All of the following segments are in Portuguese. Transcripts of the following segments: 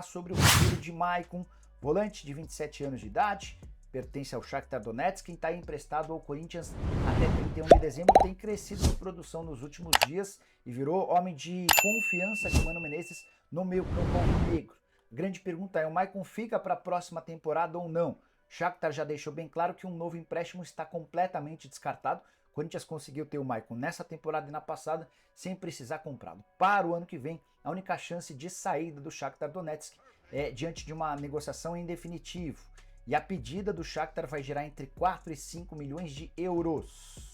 falar sobre o futuro de Maicon, volante de 27 anos de idade, pertence ao Shakhtar Donetsk, quem está emprestado ao Corinthians até 31 de dezembro, tem crescido de produção nos últimos dias e virou homem de confiança de Mano Menezes no meio-campo alvinegro. A grande pergunta é, o Maicon fica para a próxima temporada ou não? Shakhtar já deixou bem claro que um novo empréstimo está completamente descartado. O Corinthians conseguiu ter o Maicon nessa temporada e na passada sem precisar comprá-lo. Para o ano que vem, a única chance de saída do Shakhtar Donetsk é diante de uma negociação em definitivo. E a pedida do Shakhtar vai gerar entre 4 e 5 milhões de euros.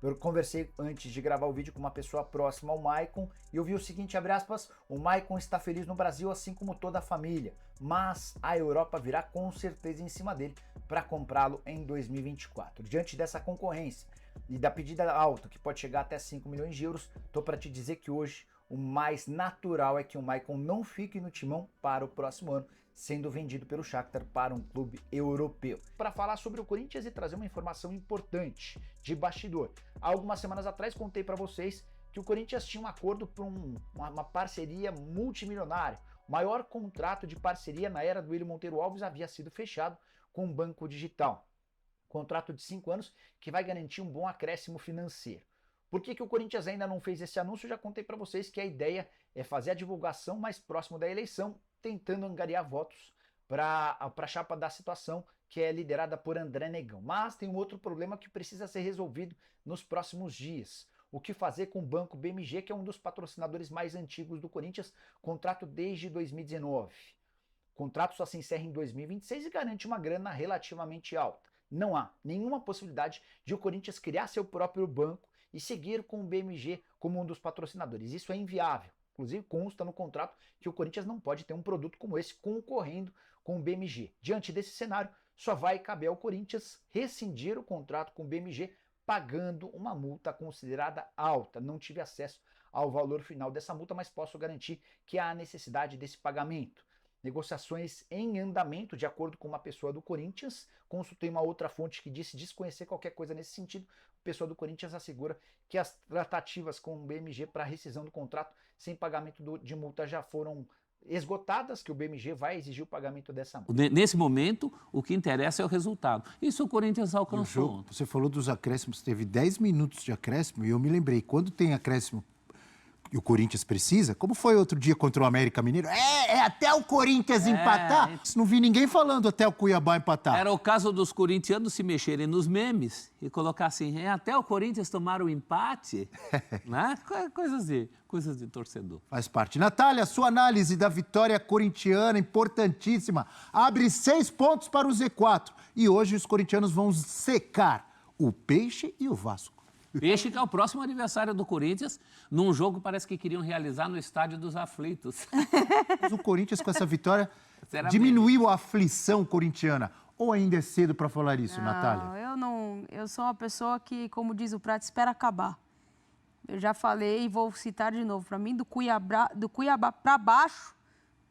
Eu conversei antes de gravar o vídeo com uma pessoa próxima ao Maicon e eu vi o seguinte, abre aspas, o Maicon está feliz no Brasil assim como toda a família, mas a Europa virá com certeza em cima dele para comprá-lo em 2024. Diante dessa concorrência e da pedida alta, que pode chegar até 5 milhões de euros, tô para te dizer que hoje o mais natural é que o Maicon não fique no timão para o próximo ano, sendo vendido pelo Shakhtar para um clube europeu. Para falar sobre o Corinthians e trazer uma informação importante de bastidor. Há algumas semanas atrás contei para vocês que o Corinthians tinha um acordo para uma parceria multimilionária. O maior contrato de parceria na era do Willian Monteiro Alves havia sido fechado com o Banco Digital. Contrato de 5 anos que vai garantir um bom acréscimo financeiro. Por que o Corinthians ainda não fez esse anúncio? Eu já contei para vocês que a ideia é fazer a divulgação mais próximo da eleição, tentando angariar votos para a chapa da situação, que é liderada por André Negão. Mas tem um outro problema que precisa ser resolvido nos próximos dias. O que fazer com o Banco BMG, que é um dos patrocinadores mais antigos do Corinthians, contrato desde 2019. O contrato só se encerra em 2026 e garante uma grana relativamente alta. Não há nenhuma possibilidade de o Corinthians criar seu próprio banco e seguir com o BMG como um dos patrocinadores. Isso é inviável. Inclusive consta no contrato que o Corinthians não pode ter um produto como esse concorrendo com o BMG. Diante desse cenário, só vai caber ao Corinthians rescindir o contrato com o BMG pagando uma multa considerada alta. Não tive acesso ao valor final dessa multa, mas posso garantir que há necessidade desse pagamento. Negociações em andamento, de acordo com uma pessoa do Corinthians. Consultei uma outra fonte que disse desconhecer qualquer coisa nesse sentido. A pessoa do Corinthians assegura que as tratativas com o BMG para rescisão do contrato sem pagamento de multa já foram esgotadas, que o BMG vai exigir o pagamento dessa multa. Nesse momento, o que interessa é o resultado. Isso o Corinthians alcançou. Você falou dos acréscimos, teve 10 minutos de acréscimo e eu me lembrei, quando tem acréscimo e o Corinthians precisa, como foi outro dia contra o América Mineiro? É até o Corinthians empatar? Não vi ninguém falando até o Cuiabá empatar. Era o caso dos corintianos se mexerem nos memes e colocar assim, até o Corinthians tomar o empate, né? Coisas de torcedor. Faz parte. Natália, sua análise da vitória corintiana, importantíssima. Abre 6 pontos para o Z4. E hoje os corintianos vão secar o Peixe e o Vasco. Peixe que é o próximo aniversário do Corinthians, num jogo parece que queriam realizar no Estádio dos Aflitos. Mas o Corinthians, com essa vitória, diminuiu a aflição corintiana. Ou ainda é cedo para falar isso, Natália? Eu sou uma pessoa que, como diz o Prato, espera acabar. Eu já falei e vou citar de novo. Para mim, do Cuiabá para baixo,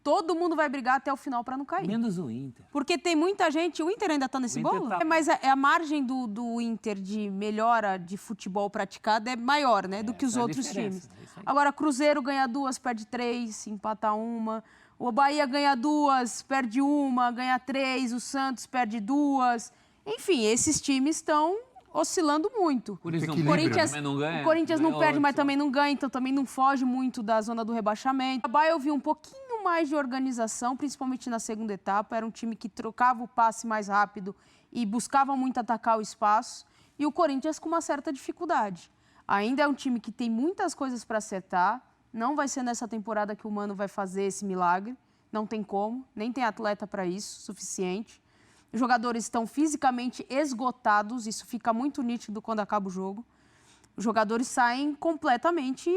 todo mundo vai brigar até o final para não cair. Menos o Inter. Porque tem muita gente... O Inter ainda está nesse bolo? Tá. Mas a margem do Inter de melhora de futebol praticado é maior, né? Do que os outros times. Agora, Cruzeiro ganha 2, perde 3, empata 1. O Bahia ganha 2, perde 1, ganha 3. O Santos perde 2. Enfim, esses times estão oscilando muito. Por isso, o Corinthians não perde, mas também não ganha, então também não foge muito da zona do rebaixamento. O Bahia eu vi um pouquinho mais de organização, principalmente na segunda etapa. Era um time que trocava o passe mais rápido e buscava muito atacar o espaço. E o Corinthians com uma certa dificuldade. Ainda é um time que tem muitas coisas para acertar. Não vai ser nessa temporada que o Mano vai fazer esse milagre. Não tem como, nem tem atleta para isso, suficiente. Os jogadores estão fisicamente esgotados, isso fica muito nítido quando acaba o jogo. Os jogadores saem completamente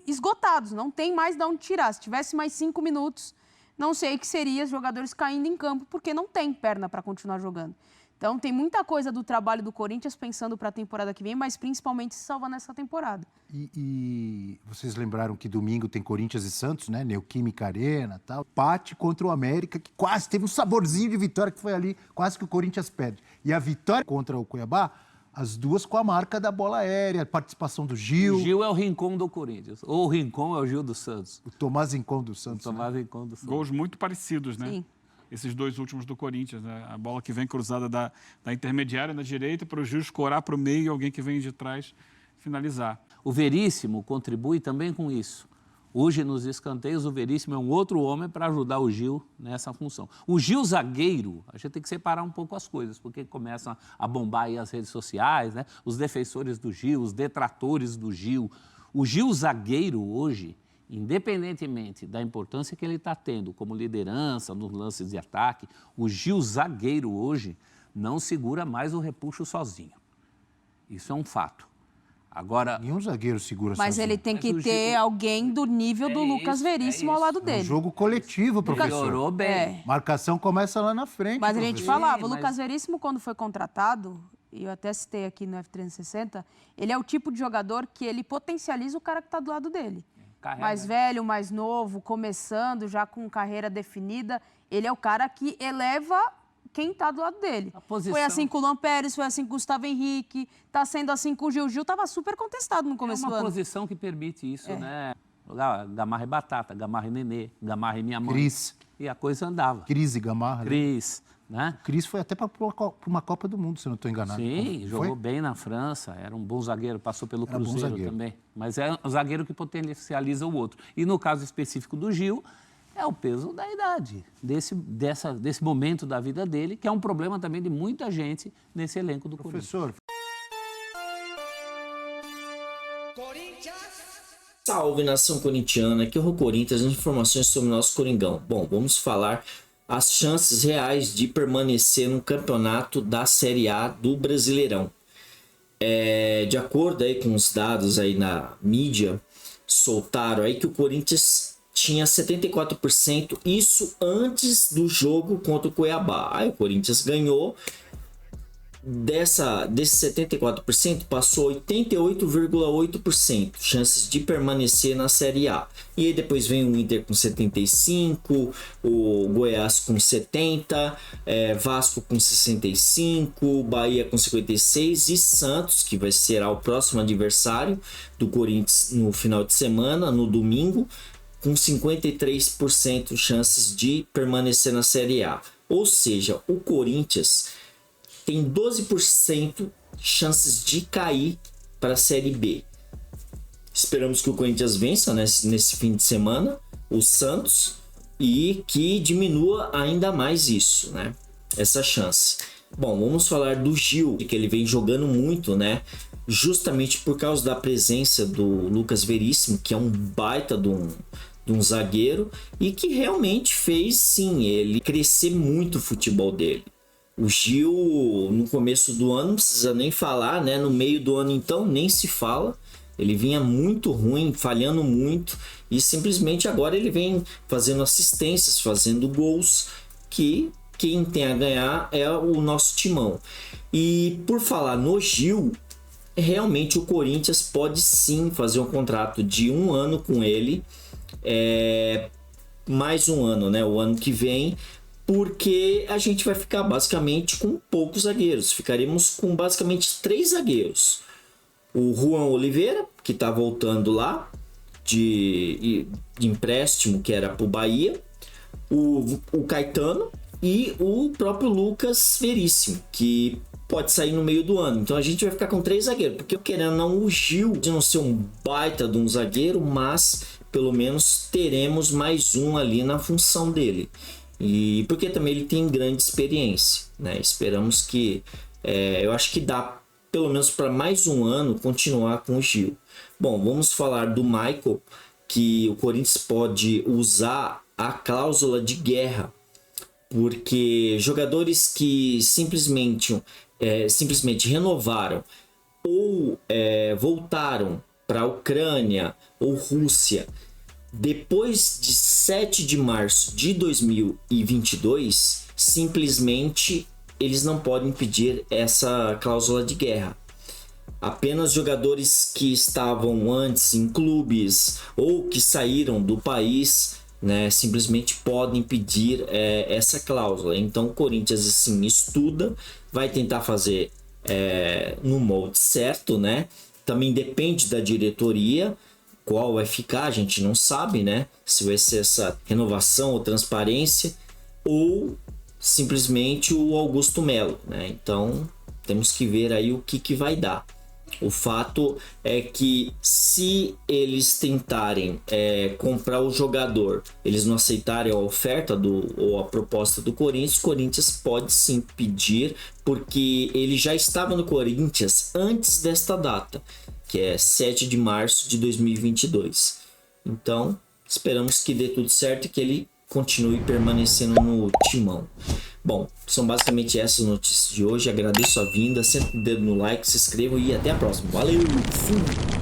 esgotados, não tem mais de onde tirar. Se tivesse mais 5 minutos, não sei o que seria os jogadores caindo em campo, porque não tem perna para continuar jogando. Então, tem muita coisa do trabalho do Corinthians pensando para a temporada que vem, mas principalmente se salvar nessa temporada. E vocês lembraram que domingo tem Corinthians e Santos, né? Neoquímica Arena e tal. Empate contra o América, que quase teve um saborzinho de vitória, que foi ali, quase que o Corinthians perde. E a vitória contra o Cuiabá As duas com a marca da bola aérea, a participação do Gil. O Gil é o Rincon do Corinthians. Ou o Rincon é o Gil do Santos. O Tomás Rincon do Santos. Tomás Rincon do Santos. Gols muito parecidos, né? Sim. Esses dois últimos do Corinthians, né? A bola que vem cruzada da intermediária na direita para o Gil escorar para o meio e alguém que vem de trás finalizar. O Veríssimo contribui também com isso. Hoje, nos escanteios, o Veríssimo é um outro homem para ajudar o Gil nessa função. O Gil zagueiro, a gente tem que separar um pouco as coisas, porque começam a bombar aí as redes sociais, né? Os defensores do Gil, os detratores do Gil. O Gil zagueiro hoje, independentemente da importância que ele está tendo como liderança nos lances de ataque, o Gil zagueiro hoje não segura mais o repuxo sozinho. Isso é um fato. Agora, Nenhum zagueiro segura Mas sozinho. ele tem Mas que o ter Gil- alguém do nível do É Lucas isso, Veríssimo é ao lado isso. É um dele. jogo coletivo, professor. melhorou bem. É. Marcação começa lá na frente. Mas a gente professor. falava, o mas- Lucas Veríssimo, quando foi contratado, e eu até citei aqui no F360, ele é o tipo de jogador que ele potencializa o cara que está do lado dele. Carrega. Mais velho, mais novo, começando, já com carreira definida. Ele é o cara que eleva quem está do lado dele. A posição. Foi assim com o Luan Pérez, foi assim com o Gustavo Henrique, está sendo assim com o Gil. O Gil estava super contestado no É começo do uma ano. posição que permite isso, né? Jogar Gamarra e Batata, Gamarra e Nenê, Gamarra e minha mãe. Cris. E a coisa andava. Cris e Gamarra. né? Cris, né? Cris foi até para uma Copa do Mundo, se eu não estou enganado. Sim, Foi? jogou bem na França, era um bom zagueiro, passou pelo Era bom Cruzeiro zagueiro. também. Mas é um zagueiro que potencializa o outro. E no caso específico do Gil, é o peso da idade, desse momento da vida dele, que é um problema também de muita gente nesse elenco do Corinthians. Professor, Salve, nação corintiana, aqui é o Corinthians, informações sobre o nosso Coringão. Bom, vamos falar as chances reais de permanecer no campeonato da Série A do Brasileirão. De acordo aí com os dados aí na mídia, soltaram aí que o Corinthians tinha 74%, isso antes do jogo contra o Cuiabá. Aí o Corinthians ganhou. Desses 74%, passou 88,8% chances de permanecer na Série A. E aí depois vem o Inter com 75%, o Goiás com 70%, Vasco com 65%, Bahia com 56% e Santos, que será o próximo adversário do Corinthians no final de semana, no domingo, com 53% chances de permanecer na Série A. Ou seja, o Corinthians tem 12% chances de cair para a Série B. Esperamos que o Corinthians vença nesse fim de semana, o Santos, e que diminua ainda mais isso, né? Essa chance. Bom, vamos falar do Gil, que ele vem jogando muito, né? Justamente por causa da presença do Lucas Veríssimo, que é um baita de um zagueiro, e que realmente fez, sim, ele crescer muito o futebol dele. O Gil, no começo do ano, não precisa nem falar, né? No meio do ano, então, nem se fala. Ele vinha muito ruim, falhando muito. E simplesmente agora ele vem fazendo assistências, fazendo gols. Que quem tem a ganhar é o nosso timão. E por falar no Gil, realmente o Corinthians pode sim fazer um contrato de 1 ano com ele. Mais um ano, né? O ano que vem. Porque a gente vai ficar basicamente com poucos zagueiros. Ficaremos com basicamente 3 zagueiros. O Juan Oliveira, que está voltando lá de empréstimo, que era para o Bahia. O Caetano e o próprio Lucas Veríssimo, que pode sair no meio do ano. Então a gente vai ficar com 3 zagueiros. Porque querendo ou não, o Gil, de não ser um baita de um zagueiro, mas pelo menos teremos mais um ali na função dele. E porque também ele tem grande experiência, né? Esperamos que, eu acho que dá pelo menos para mais um ano continuar com o Gil. Bom, vamos falar do Michael, que o Corinthians pode usar a cláusula de guerra, porque jogadores que simplesmente renovaram ou voltaram para a Ucrânia ou Rússia depois de 7 de março de 2022, simplesmente eles não podem pedir essa cláusula de guerra. Apenas jogadores que estavam antes em clubes ou que saíram do país, né, simplesmente podem pedir essa cláusula. Então o Corinthians assim estuda, vai tentar fazer no molde certo, né? Também depende da diretoria, qual vai ficar, a gente não sabe, né? Se vai ser essa renovação ou transparência, ou simplesmente o Augusto Melo, né? Então, temos que ver aí o que vai dar. O fato é que se eles tentarem comprar o jogador, eles não aceitarem a oferta ou a proposta do Corinthians, o Corinthians pode sim pedir, porque ele já estava no Corinthians antes desta data, que é 7 de março de 2022. Então, esperamos que dê tudo certo e que ele continue permanecendo no timão. Bom, são basicamente essas notícias de hoje. Agradeço a vinda, sempre o dedo no like, se inscrevam e até a próxima. Valeu! Fui.